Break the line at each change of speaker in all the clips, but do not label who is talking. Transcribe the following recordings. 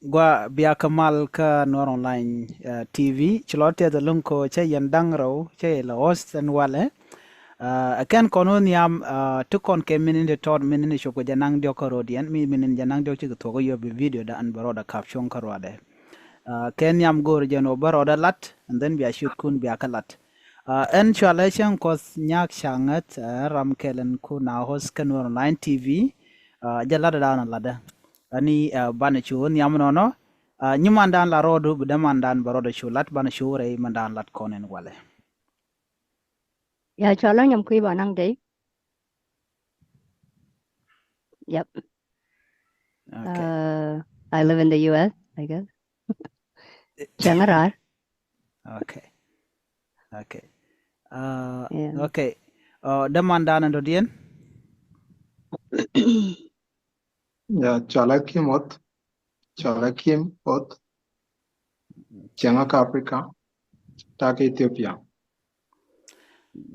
gwa bia kamal ka nor online TV chilote the lunko che yandang ro che la host and wale akan kono niam to kon ke minin de tod minin shoko janang dio ko rodian mi minin janang dio chi to go yob video da an baroda caption karwade ken yam gor jeno baroda lat and then bia shoot kun bia kalat en chalation kos nyak shangat ram kelen ku na host kan online TV jalada da na lada ani bana chu niam no nyumandan la rodu budamandan baroda chulat bana shure mandan lat konen wale
Yeah, chala nyam kui ba nang day. Yep.
okay
I live in the US, I guess. Changarar.
okay okay
Yeah.
okay damandan ando dien
Ya Chalakim Ot, Changak Africa, Tak Ethiopia.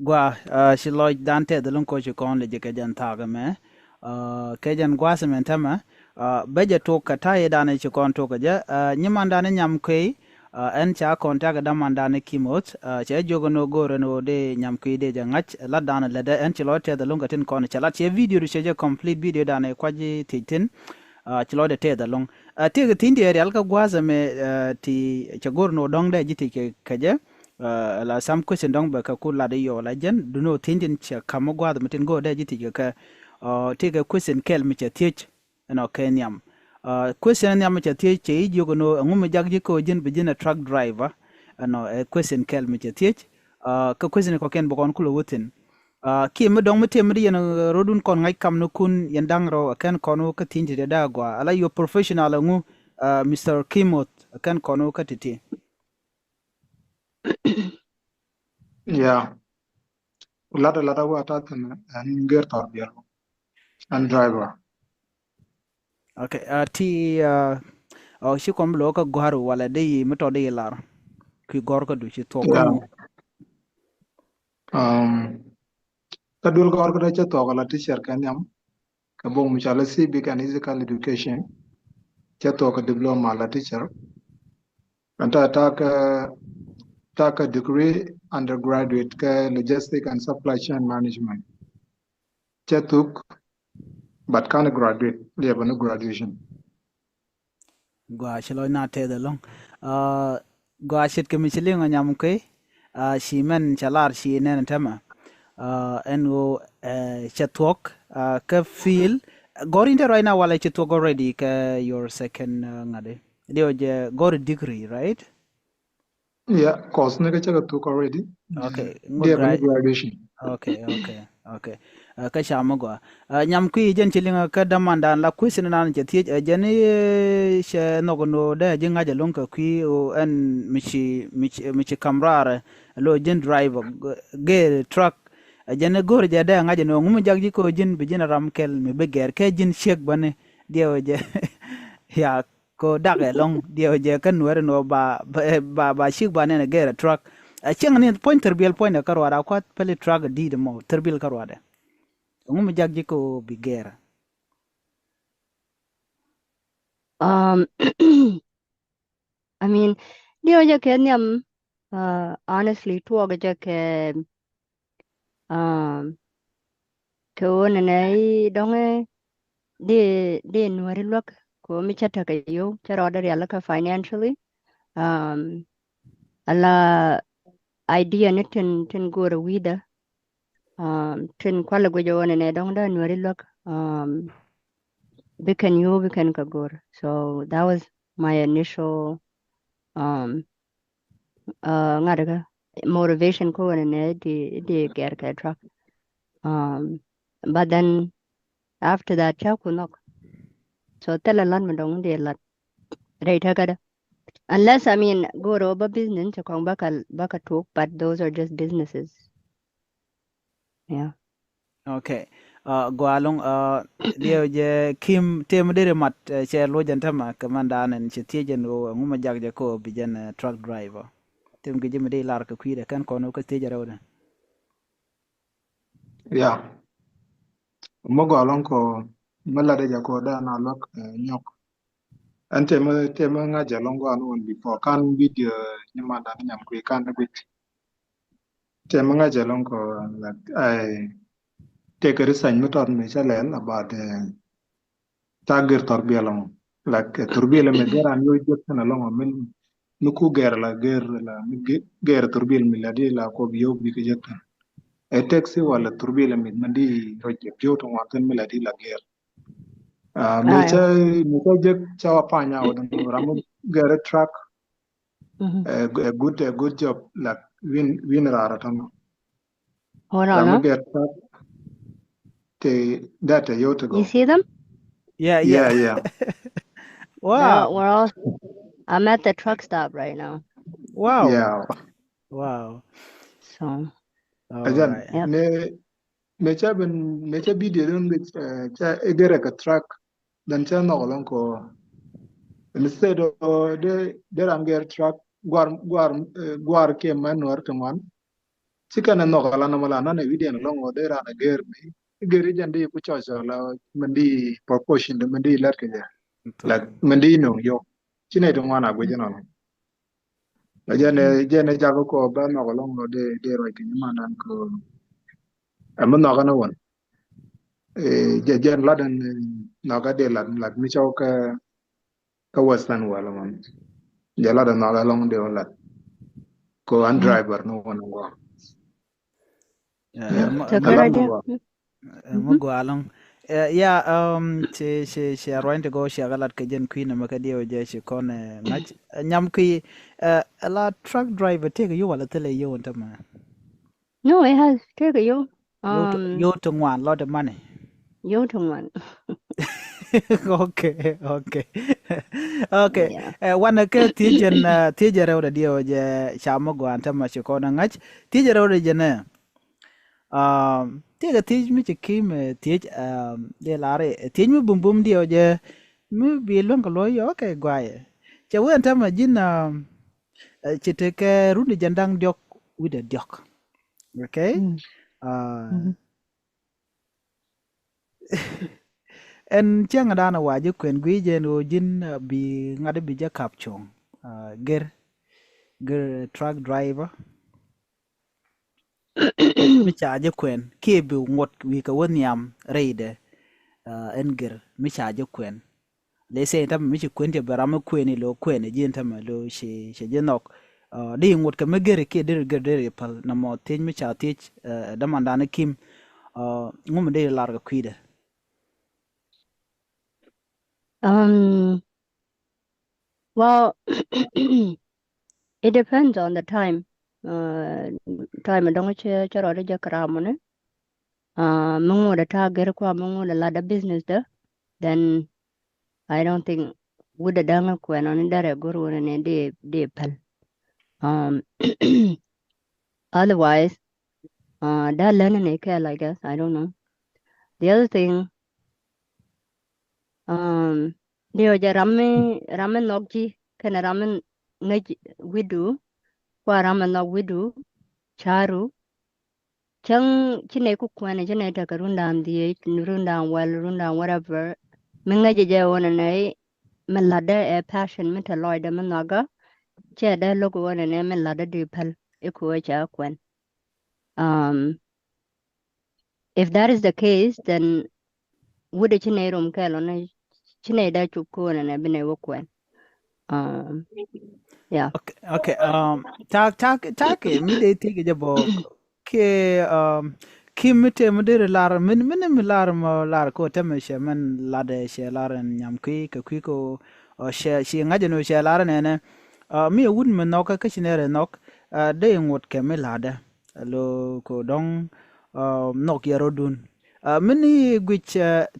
gwa shiloj dante dalun ko kon le jeke jan taga me ke jan gwa sementama beje to kata ye dane kon to ja nyimandane nyam kei en cha kon taga damandane kimot che jogo no gore no de nyam kei de jangach la dane le de en chilo te dalun gatin kon chala che video ri che complete video dane kwaji titin chilo de te dalun te ga tindi eri alka gwa me ti chagor no dong de jiti ke kaje la sam question dong ba ka kula de yo la jen du no tindin cha kamogwa da mutin go da jiti ka take a question kel mi cha tich no kenyam question nyam cha tich che yo no ngum jagji ko jen bi jen truck driver no question kel mi cha tich ka question ko ken bokon kulo wutin ki mi dong mi tem yen rodun kon ngai kam no kun yandang ro ken kono ka tindi de da gwa ala yo professional ngu Mr. Kimot ken kono ka titi
Yeah, Lada Watatan and Gertor and driver.
okay ti shi kom lo ka gwaru wala de mito de lar ki gor ko du shi to ko
Yeah.
mu
Kadul Gorga Toga teacher Kenyam, Kabong Michala Civic and Physical Education, Chatoka diploma la teacher, and I take a degree undergraduate logistic and supply chain management. Chatuk, but can't graduate, they have no graduation.
gwa shi lo na te de long gwa shit ke mi shi linga nyam ke shi men chalar shi ne tama en go chatok ka feel gor inte right now wala chatok already ka your second ngade dio je gor degree right
Yeah, course nigga took already.
okay
They have no graduation.
okay ka shama gwa nyam kui jen chilinga ka damanda la question nan je tie jen she nogono da jinga je lonka kui o en michi kamrare lo jen driver ge truck jen gor je da ngaje no ngum jagji ko jen bi jen ramkel mi beger ke jen shek bane dio je ya ko dage long dio je kan wer no ba shik bane ne ge truck chiang ni point terbial point karwara kwat pele truck di de mo terbil karwada ngum jagji ko bigera
I mean, dio ja kenyam honestly tuoga ja ke ko ne donge de nuari lok ko mi chata ka yo charo da ya ka financially ala idea ne tin go ra wida tin kwala go jo ne dong da nuari lok we can ka go. So that was my initial ngadaga motivation ko ne di get ka truck but then after that cha kunok so tell a lot me dong de lat right kada unless I mean go over business to kong baka talk, but those are just businesses. Yeah.
okay gwalong dio je kim tem de mat che lo jantama kamanda nen che tie jen o ngum jagje ko bijen truck driver tem ge jimi de lar ka kwire kan kono ka tie jarawda
Yeah. Mogo along ko Malade Jacoda na lock nyok. an tema nga jalongo anu on before kan video nyama dan nyam kwe kan bit tema nga jalongo like I take a research method me chalen about tagir torbielong like torbiel me geran yo jot na longo men nuku ger torbiel mi ladi la ko biyo bi ke jot e taxi wala torbiel me mandi roje jot wanten mi ladi la ger
Ayo.
me cha jek cha panya odon ramu ger truck
Mhm.
a good job like win rara tan
Hold on,
ramu
huh?
ger truck te that a year ago
You see them?
Yeah,
yeah
yeah.
yeah
Wow.
We're all. I'm at the truck stop right now.
Wow.
yeah
Wow.
So,
All
ajan
right.
yep.
me cha video dun with cha egere ka truck dan cha no lon ko instead of de ranger truck gwar ke manwar to chika na no kala na mala na ne video na longo de ra na ger mi geri jandi ku cho cho la mandi proportion de mandi lar ke ja la mandi no yo chine to ngana go jeno no la jene jago ko ba no longo de ro ke ma nan ko am no kana won je jen la den no ga de la mi cho ka western wala man je la den no ga long de la ko an
Mhm.
driver no won go yeah
It's a good
alam
idea.
go
Mm-hmm.
Mugo along. Yeah, she arwai to go she agalat ke jen queen ma ka dio je she kon ngach nyam ki a la truck driver take you wala tele you on tama.
No, it has. Take you.
Yo to ngwan lot of money.
You too one.
Okay, okay. Okay.
Yeah.
Wana ke tijen rew da dio je chamo go antama she kon ngach tijen rew je ne. Tiga tij mi ci kim tij de lare tij mi bum bum dio je mi bi lon ko loyo okay gwaye che wen ta ma jin ci te ke rundi jandang diok wide diok okay
Mm-hmm.
uh, en chang da na waje kwen gwi je no jin bi ngade bi ja kap chong ger truck driver mi cha je kwen ke bi ngot wi ka won yam reide en ger mi cha je kwen le se tam mi ci kwente barama kweni lo kweni jin tam lo she jenok di ngut ka megere ke der pal na mo tej mi cha tej da mandana kim ngum de lar ga kwide
Well, it depends on the time. Time don't charo de jakramone. Mungu da ta ger kwa mungu da lada business da. Then I don't think would the danga kwen on dare guru ne de pal. Um, otherwise, that learning a care, I guess. I don't know. The other thing, dia ja rame nokji kana rame ngaji widu kwa rame nok widu charu chang chine ku kwana chine ta karunda ndi runda well runda whatever menga je je wona nei melada a passion meta loida menaga che da logo wona ne melada di pal iko cha kwan um if that is the case then would chine rum kalo ne chine da chu ko ne bine wo kwan um yeah.
okay tak mi de tege je bo ke kim mi te mi de lar min mi lar mo lar ko te me she men la de she lar nyam ki ko she ngaje no she lar ne ne mi wun mi nok ka shinere nok de ngot ke mi lada lo ko dong nok yaro dun mini gwich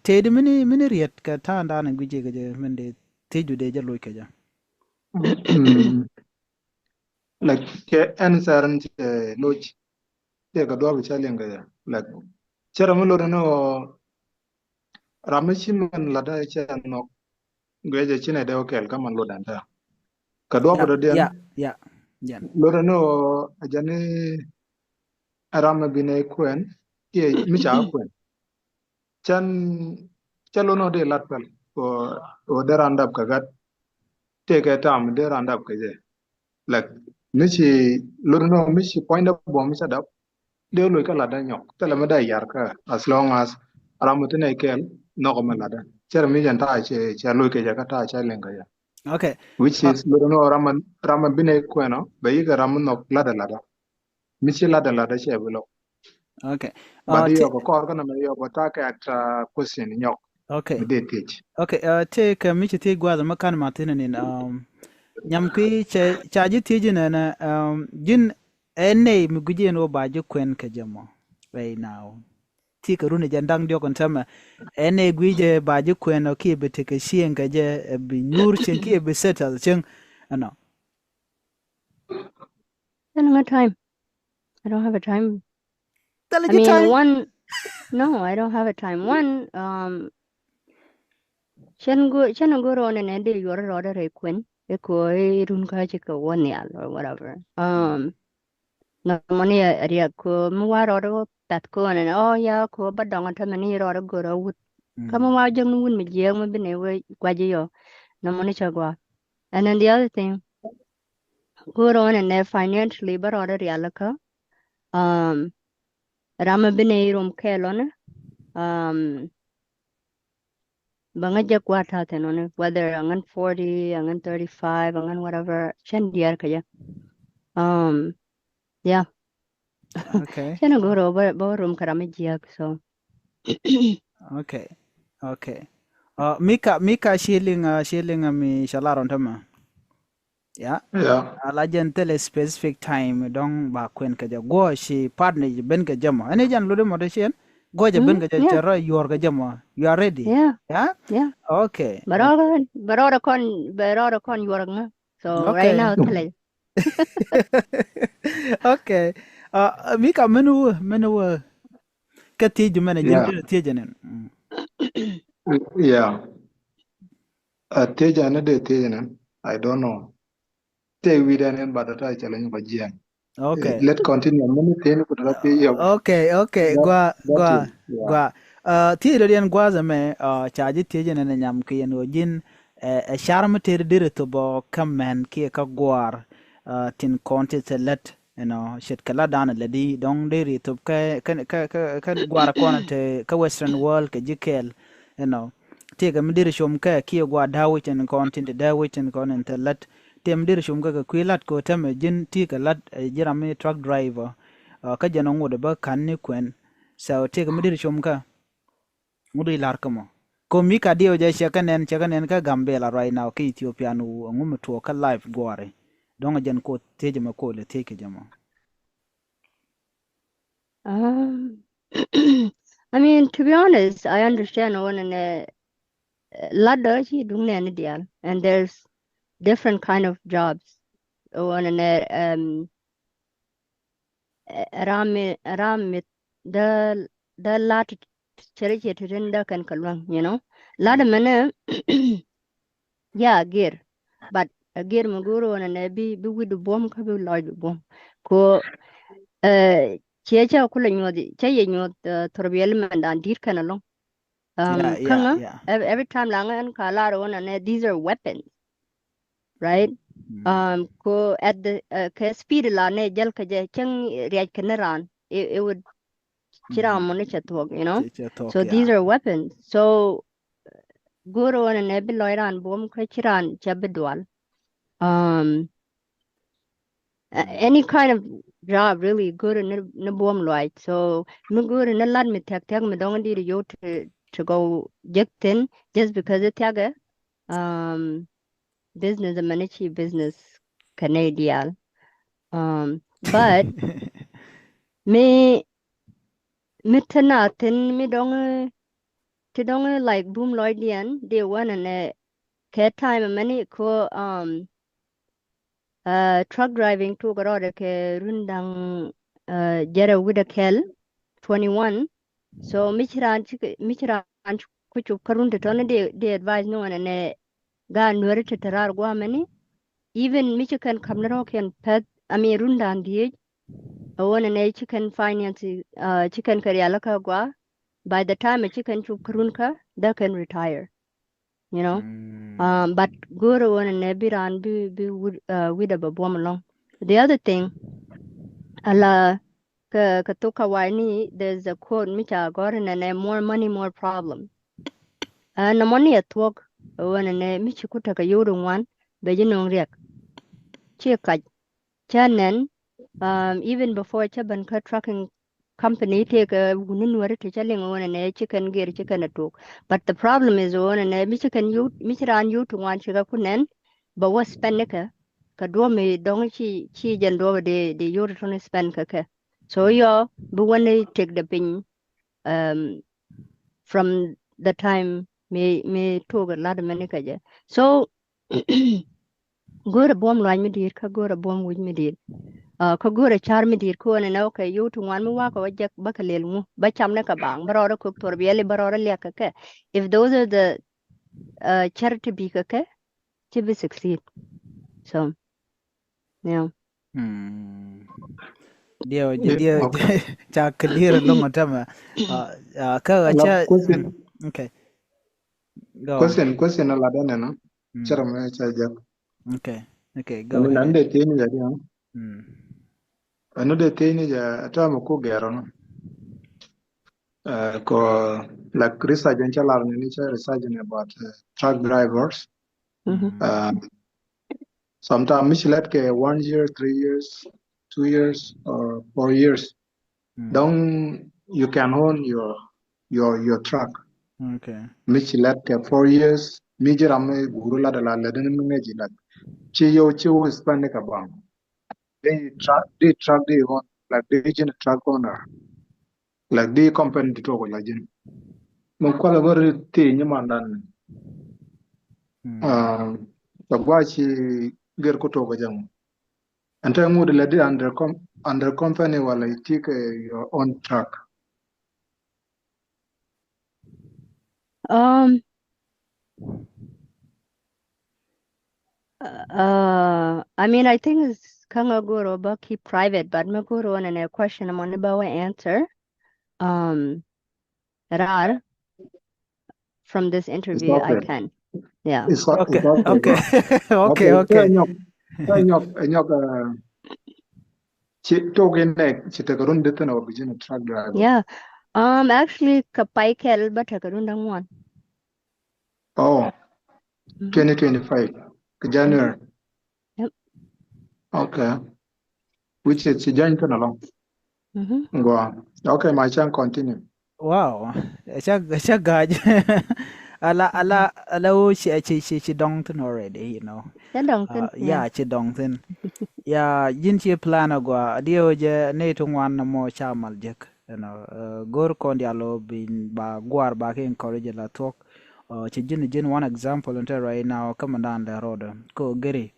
tedi mini riet ka ta ndana gwije ga je min de teju de je lo ke ja
like ke en saran loj te ga do cha lenga ya like chera mo lo no ramachi man la da cha no gweje chine de okel ka man lo dan ta ka do ko den
yeah yeah
lo no ajane arama bine kwen ke mi cha kwen chan chalo no de lat pal o o derandap ka gat take a time there and up kaje like michi lurno michi point up bomb sa dap de lo ka la da nyok tele ma da yar ka as long as ramutene kel no ko ma la da cher mi jan ta che lo ke ja ka ta cha lenga ya
Okay.
which
Uh,
is lurno raman bine kweno be yiga ramun no la da michi la da che bilo
okay.
but yo
T
ko kor kana me yo ko ta ka at question nyok
okay.
me de teach
Okay. Take michi te gwa ma kan matin nin nyam ki chaji tiji na jin ene mi guje no ba ju kwen ka jamo right now. Ti ka runi jandang dio kon tama ene gwije ba ju kwen o ki be te ka shien ka je bi nyur chen ki be settle chen ano.
I don't have time. I don't have a time.
Tell
I
you
mean,
time.
no, I don't have a time. Chen go on and end your order a queen. A koi run kachika 1 year or whatever. No money area ko muwa order that ko and oh yeah ko but don't have many order go wood. Come on, jang wun me jang me bene we kwaji no money chagwa. And then the other thing, go on and financially but order yalaka. Rama bene rum kelon. Banga jakwa tate no whether angan 40, angan 35, angan whatever. Chen diar kaya. Yeah.
Okay.
Chen go over room karami jiak so.
Okay. Okay. Mika shilling mi shalaron tama. Yeah.
yeah
Alajan tele specific time dong ba kwen ka ja go shi partner ji ben ka jama ene jan lude mo de shen go ja ben ka ja
Yeah.
chero yor ka jama you are ready
Yeah.
yeah
Yeah.
okay
Barora kon yoranga. So right
okay
now tele.
okay mika menu ka ti ju mena jin
yeah
ti janen
yeah teja na de teja na I don't know te wi da nen ba da ta challenge ba jian
okay
let continue many thing ku da pe yo
okay
that
gwa
that
gwa
is yeah
gwa ti de yen gwa za me chaji ti janen nyam ki yen jin sharm ter dire to bo kamen ki ka gwar tin konti te let shet kala dana ledi dong diri to ka gwar kona te ka western world ka jikel ti ga mdir shum ka ki gwa dawit en konti te dawit en konen te let ti mdir shum ka kwilat ko tame jin ti ka lat jirami truck driver ka jano ngode ba kan ni kwen so ti ga mdir shum ka ngudu ilar kamo ko mi ka dio ja chakanen ka gambela right now ka Ethiopia nu ngum to ka live gore donga jan ko teje ma ko le teke jama
I mean, to be honest, I understand one and ladder she doing any deal, and there's different kind of jobs. One and aram the lat charity to render can kalwang, Ladder mana yeah gear, but a gear maguro and a be with the bomb kabu large bomb ko checha kula nyodi chaye nyod torbiel man dan dir kana long kanga
yeah
every time langan kalaro and these are weapons, right? Ko at the speed la ne jal ka je chang riaj kanaran it would chira monicha talk,
che talk
so these
yeah
are weapons. So guru and ebi loiran bom kachiran chabidwal any kind of job really good in the boom light. So me good in a lot me tag me don't need you to go jektin just because it tag business and manage business Canadian. But me tanatin me don't like boom loidian they one and a time many ko truck driving to garode ke rundang jera with a kel 21. So michiran kuchu karunta tona they advise no one and ga nwere te tarar gwa mani even michikan kamnaro can pet I mean rundan die one and chicken finance chicken karyalaka gwa by the time a chicken chu karunka they can retire, But guru and nebiran be with a bomb along. The other thing, ala katoka wani, there's a quote micha gorin and more money, more problem. And the money at work when and michikuta ka yurung one, bejinong riak, chia chanen, even before Chabanka trucking company take a wooden to selling on and chicken gear chicken at talk. But the problem is on and a chicken you Michiran you to one sugar kunen, but what spennica? Kadwami don't she and over the Euroton span kaka. So you but when they take the pin from the time me talk a lot of manica. So go to bomb line me dear, go to bomb with me dear. Ka gure char mi dir ko ne na okay you to wan mu wa ko wajak bakalel mu ba cham na ka bang barora ko tor biele barora le ka ke if those are the charity be ka ke to be succeed so yeah
Dia
Yeah,
dia
okay.
cha clear long term. Ka
Alaf
cha okay. Go on.
question ala dane no.
Mm.
Chara me cha jak.
Okay. Okay, go
Ani
ahead.
nande tini jadi no.
Mm.
Anu de tini ja ata ko gero no. Ko like research and chala ni cha research about truck drivers.
mm-hmm.
Sometimes let ke 1 year, 3 years, 2 years, or 4 years. Don't you can own your truck.
Okay.
Let ke 4 years. Mijira me gurula da la ledin meji like chi yo spend ka bang. They truck they own like they gen truck owner like they company to talk like gen. Mo kwala bari te nyamandan. Bagwachi ger ko to jang. And then would let it under company while I take your own truck.
I mean I think it's kanga guru but keep private but me guru and a question I'm on about answer rar from this
It's
interview I
okay.
can yeah
It's
Okay.
okay.
Okay.
Okay.
Okay. Okay.
Nyok talk in neck chita karun dito na original truck driver.
yeah actually kapai kel but takarundang one
Oh, 2025 January.
Yep.
Okay. Which is joint along. Go on. Okay, my chance continue.
Wow. Siya gaj. Ala wo she dong tin already, you know. Yeah, she dong tin. Yeah, yin chi plan agwa dio je ne to wan mo chamal jek, you know. Gor kon dialo bin ba gwar ba ke encourage la talk. Chi jin one example until right now come down the road ko geri.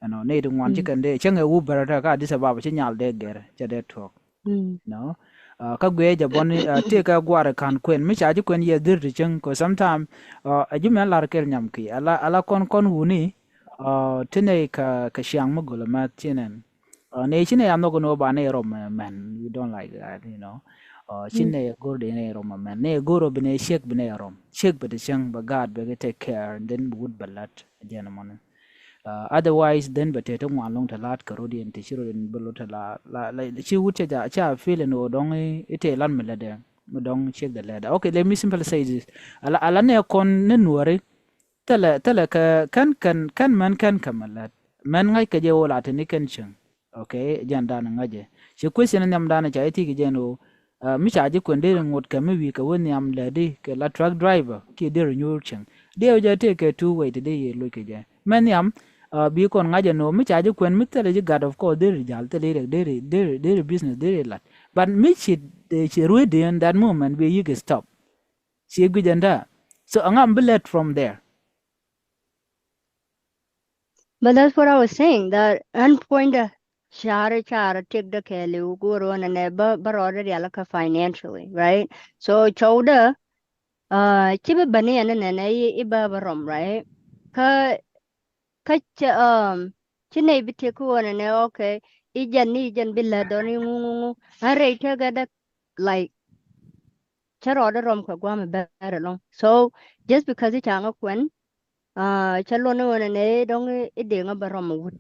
You know, ne to wan chicken de chenge u berata ka disababa chi nyal de ger che de talk. No. Ka gwe ja boni te ka gwara kan kwen mi chaji kwen ye dir ti cheng ko sometime a jume lar kel nyam ki ala kon wuni tene ka shiang mo golo ma tinen ne chine am no no ba ne rom man we don't like that, you know. Chine go de ne rom man ne goro bine shek bine rom shek be de cheng ba god be take care and then would balat jena mon. Otherwise then but te ngwa long ta lat karodi en te shiro en bolo ta la chi wuche ja cha feel no dong ite lan me lede mo dong check the ladder. Okay, let me simply say this. Ala ne kon ne nuore tele ka kan man kan kamalat man ngai ka je wala te ni kan chen. Okay, jan dan ngaje chi question nyam dan cha iti ki jeno mi cha ji kon de ngot ka mi wi ka woni am ledi ke la truck driver ki de nyur chen de je te ke two way te de ye lo ke je man yam bi kon ngaje no mi chaji kwen mi tele ji god of course there jal tele there business there lot but mi chi rude in that moment where you can stop chi gujanda so angam bullet from there.
But that's what I was saying that endpoint chara take the kele uguru and never but already alaka financially right so chowda chiba bani and iba barom right ka chine biti ku and okay ijan billa doni ngungu are gada like charo rom ka gwam better long so just because it's anga kwen chalo no ne dong e de nga barom wut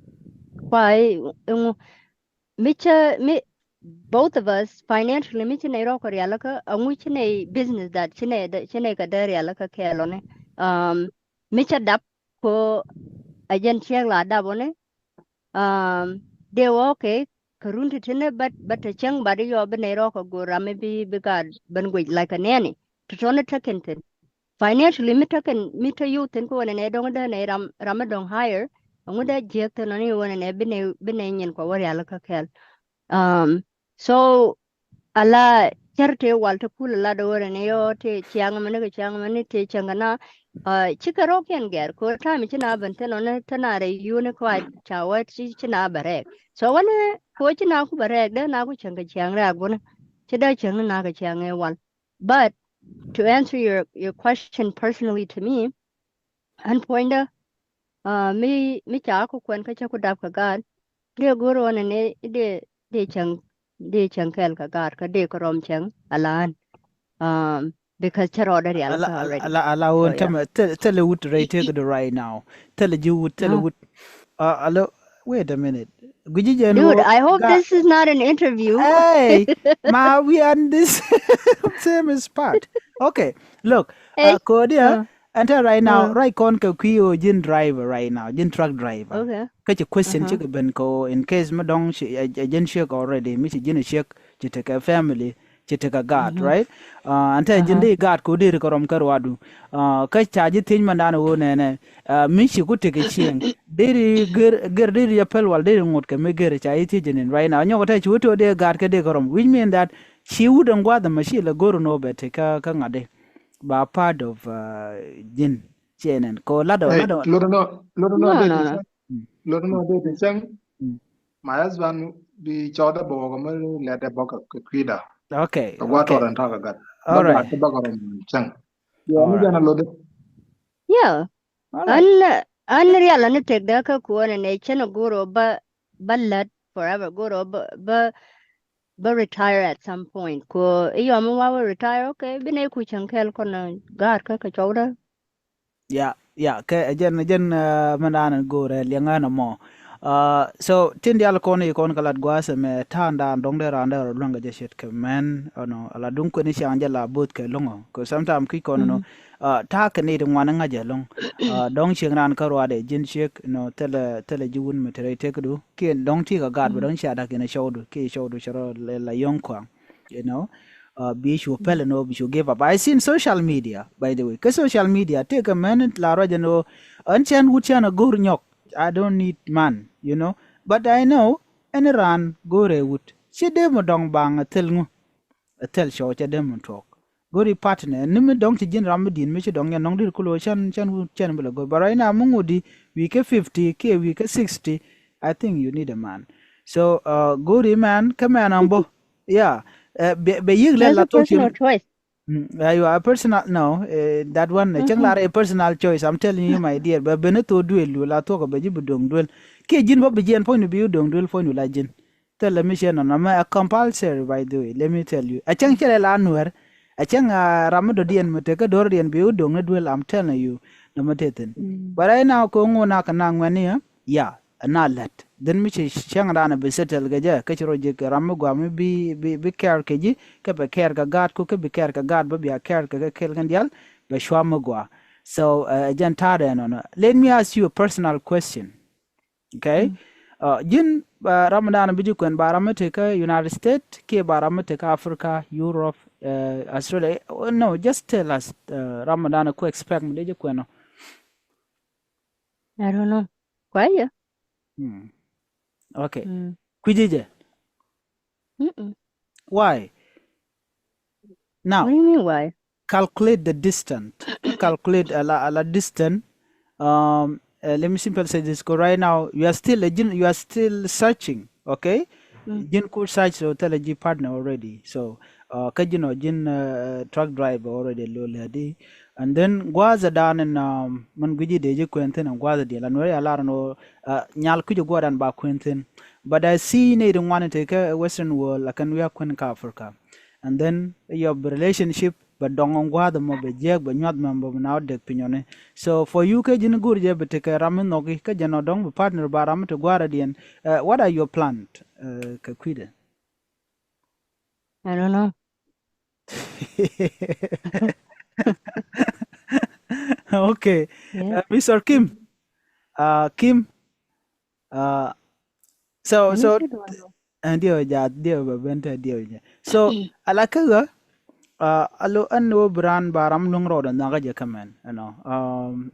kwai ng micha mi both of us financially micha ne ro korea laka angu chine business that chine ka der ya laka kelo ne micha dap ko ajen chiang la da bone de wo ke karunti tene but a chang body yo bene ro ko go rame bi ga ben go like a nanny to tone taken financially mita youth and ko ne dong da ne ramadong higher angu da jek to ne wona ne bine nyen ko wari ala ka kel so ala charte walta kula la do ne yo te chiang mane te changana chikaro ken ger ko ta mi china ban te no ne tanare yu ne ko chawa chi china bare so wane ko china ku bare da na ku changa chiang ra gon chida chang na ga chiang e wal but to answer your question personally to me, and pointer, me cha ko kwen ka cha ko dap ka gar, de goro ne de chang kel ka gar ka de ko rom chang alan, because cha order ya
ala
ka already.
ala
So
won
yeah.
tell wood right take it right now tell you would tell wood ala wait a minute guji jen
Dude,
wo
I hope
ga
this is not an interview.
hey ma we on this same spot okay look
Hey.
kodia enter right now
Uh,
right kon ka kwiyo jin driver right now jin truck driver
okay.
kache question
Uh-huh.
chike ben ko in case madong jin shek already mi jin shek chite ka family chite ka god right ante jin de god ko dir korom karwadu ka chaji tin mandana wo ne mi shi ku teke chieng diri ger diri ya pel wal diri ngot ka me ger cha iti jinin right now nyoko ta chuto de god ka de korom which mean that she wouldn't gwa the machine la goro no bete ka ngade ba part of jin chenen ko lado
Hey,
lado
Lodono
No,
de
no, no.
Tichang, Lodono de Tichang,
Mm.
my husband be chowda bogo let the boka kwida.
Okay,
The water
okay.
and talk about.
All
Baga
right.
the baga chang. Yeah,
All
me
right.
jana lodo.
Yeah.
All right.
An real an take da ka kuwa ne chena goro ba let forever goro ba retire at some point ko iyo mo wa retire okay bine ku chankel kono gar ka chawda
Yeah, yeah. Ke jen manana gore liangana mo. So tin dial kono ikon kalat gwase me tanda ndong de randa longa je shit ke men ono ala dun ko ni shanja la but ke longo ko sometime ki kono no ta ke ni dun wana ngaje long dong ching ran karwa de jin shek no tele jiwun me tere tek du ki dong ti ga gad dong sha da ke na shodu ki shodu shoro la yonkwa you know be sure pele no be sure give up. I seen social media by the way. Cause social media take a minute la roja no anchan wuchana gur nyok. I don't need man, you know. But I know any ran gore wood. She demo dong bang a tell ngu a tell show cha demo talk. Gori partner nimi dong ti jin ramadin mi dong ya nong dir kulo chan wu chan bula go. But right now mungudi week 50 ke week 60. I think you need a man. So gori man come on ambo. Yeah. Be yig
that's
la
a
talk
personal choice.
you are a personal no that one chang la a personal choice I'm telling you my dear but beneto duel la talk about jibu dong duel ke jin bo bijen point of view dong duel point la jin tell me share no a compulsory by the way let me tell you a chang chere la nuer a chang ramado dien mete ka dor dien bi dong na duel I'm telling you no mateten but I now ko ngona kana ngwani ya na let then mi chang rana be settle ga ja ka chiro je ramu gwa mi bi care ke ji ke be care ga gat ko ke be care ga gat ba bi care ga kel gan dial be shwa mu gwa so jan tade no let me ask you a personal question okay jin ramadan bi jikon baramate ka united states ke baramate ka africa europe australia no just tell us ramadan ko expect me de ko no
I don't know. Why yeah?
Okay. Kujije. Why? Now,
What do you mean why?
calculate the distance. Calculate a la distance. Let me simply say this. Because right now you are still searching. Okay. Jin could search so tell a G partner already. So kajino jin truck driver already low lady. And then gwaza down in man guji de quentin and gwaza de la no alarno nyal kujo gwadan ba quentin. But I see needing one to take a Western world like we are Africa. And then your relationship but dong gwa the mo be jeg be nyot member now dek pinyone. So for you ke jin gur je bete ke ram no ke jano dong be partner ba ram to gwara dien. What are your plans ke kwide?
I don't know.
Okay.
Yeah.
Mr. Kim. Kim. So
Let me
so
see the one.
Dio ja dio ba bente dio ja. So alaka alo anno brand baram lung road na ga kaman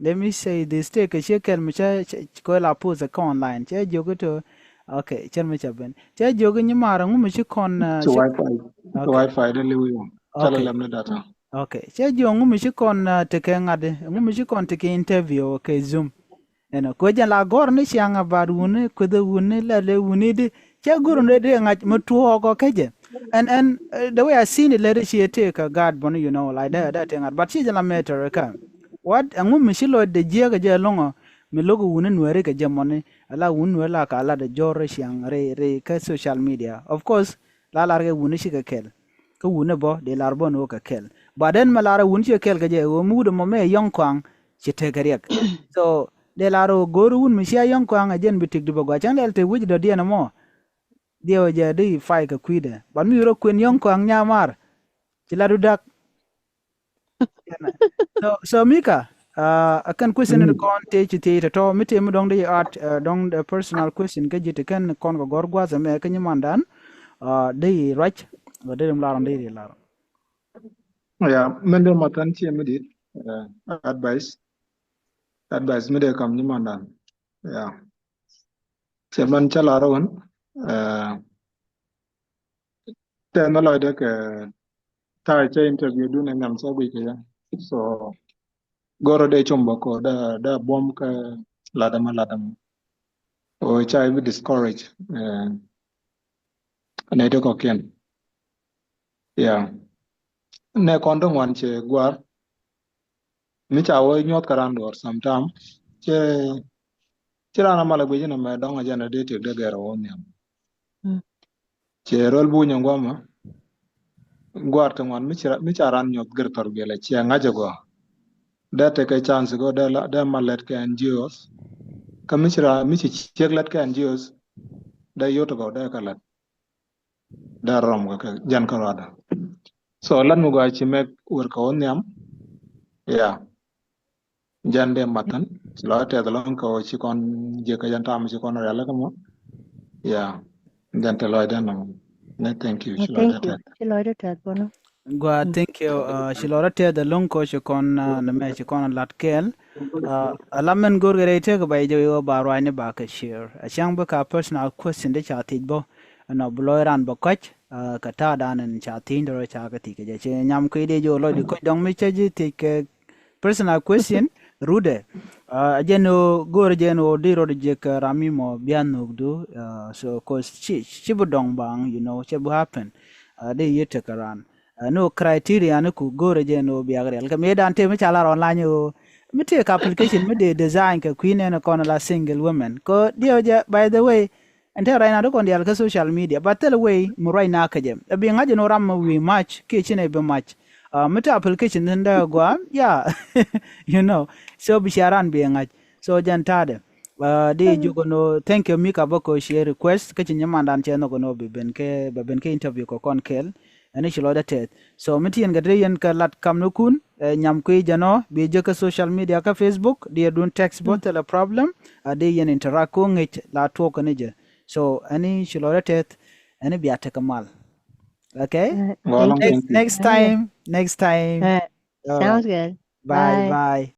let me say this take a shekel micha ko la pose ko online che jogo to okay chen micha ben che jogo ni mara ngu michi kon
So Wi-Fi. So
okay
Wi-Fi de liwi. Chala
okay
lamne data.
okay che jogo ngu michi kon te ke ngade ngu michi kon te ke interview ke zoom ko jan la gor ni sianga barune ko de wune la le wune de che guru ne de ngach mutu ko keje and the way I seen it later she take a guard bon like that thing but she jala meter ka what angu mishilo de jega je longo mi logo wune nwere ke jamone ala wun wala ka ala de jore siang re ka social media of course la la re wune shi ka kel ka wune bo de lar bon o ka kel baden malara wun shi kel ka je o mu de mo me yong kwang shi te kariek so de laro goru wun mi sia yon ko anga jen bitik dubo gwa chan te wuj do diena mo dio je di fai ka kwide ban mi ro kwen yon ko ang nyamar ci ladu dak so Mika akan question ni kon te ci te to mi te mu dong de art dong the personal question ke jite kan kon go gor gwa zame ka nyimandan de rach de dum laram de laram
Yeah, mende matan chi medit. Advice. Advice mede kam ni mandan. Yeah. Chairman chala rawan. Te na loy de ke ta che interview du ne ngam sa gwi ke ya. So goro de chombo ko da bom ka ladam. O chai be discourage. Ne de ko ken. Yeah. Ne kondong wan che gwar. Mi cha wo nyot karandor sometime. Che Chirana mala gwe jina me donga jana de tek de gero on yam.
Mm.
Che rol bu nyangwama. Gwar tangwan mi charan nyot gertor gele che ngaje go. Da take a chance go da malet ke NGOs. Ka mi chek let ke NGOs. Da yoto go da kalat. Da rom go ke jan karada. So lan mu go chi mek ur ka on yam. Yeah. Jan de matan. Lo te dalon ko chi kon je ka jan tam chi kon rela ka mo. Yeah. Jan te lo da no. Ne thank you. Chilo
Thank
da
you. She loaded that one.
gwa thank you shilora te the long ko she kon na me she kon lat kel alamen gor gere te ko bay jo baro ne ba ka share a chang ba ka personal question de cha ti bo no bloiran ba koch ka ta danen cha tin do cha ka ti ke je nyam ko de jo lo di ko dong mi che ji ti ke personal question rude ajeno gor jeno diro de je ka rami mo bian no do so ko chi bu dong bang che bu happen de yete karan no criteria no ku gore je no biagre ka me dan te me chala online yo me take application me de design ka queen and kon la single woman ko dio je by the way and right now kon dia ka social media but tell way mu right now ka je bi ngaje no ram we match ke chine be match me ta application nda gwa yeah so bi sharan bi ngaj so jan tade de jogo no thank you Mika bako share request ka chinya mandan che no no be ben ke interview ko kon kel ani shilo da tet so mitien gadre yen ka lat kam no kun nyam ko jano be je ka social media ka Facebook de don text bot la problem de yen interact ko ngich la to ko ne je so ani shilo da tet ani biata kamal okay
Well,
Thank you.
next time
All right.
all right
Sounds good.
bye
Bye.
bye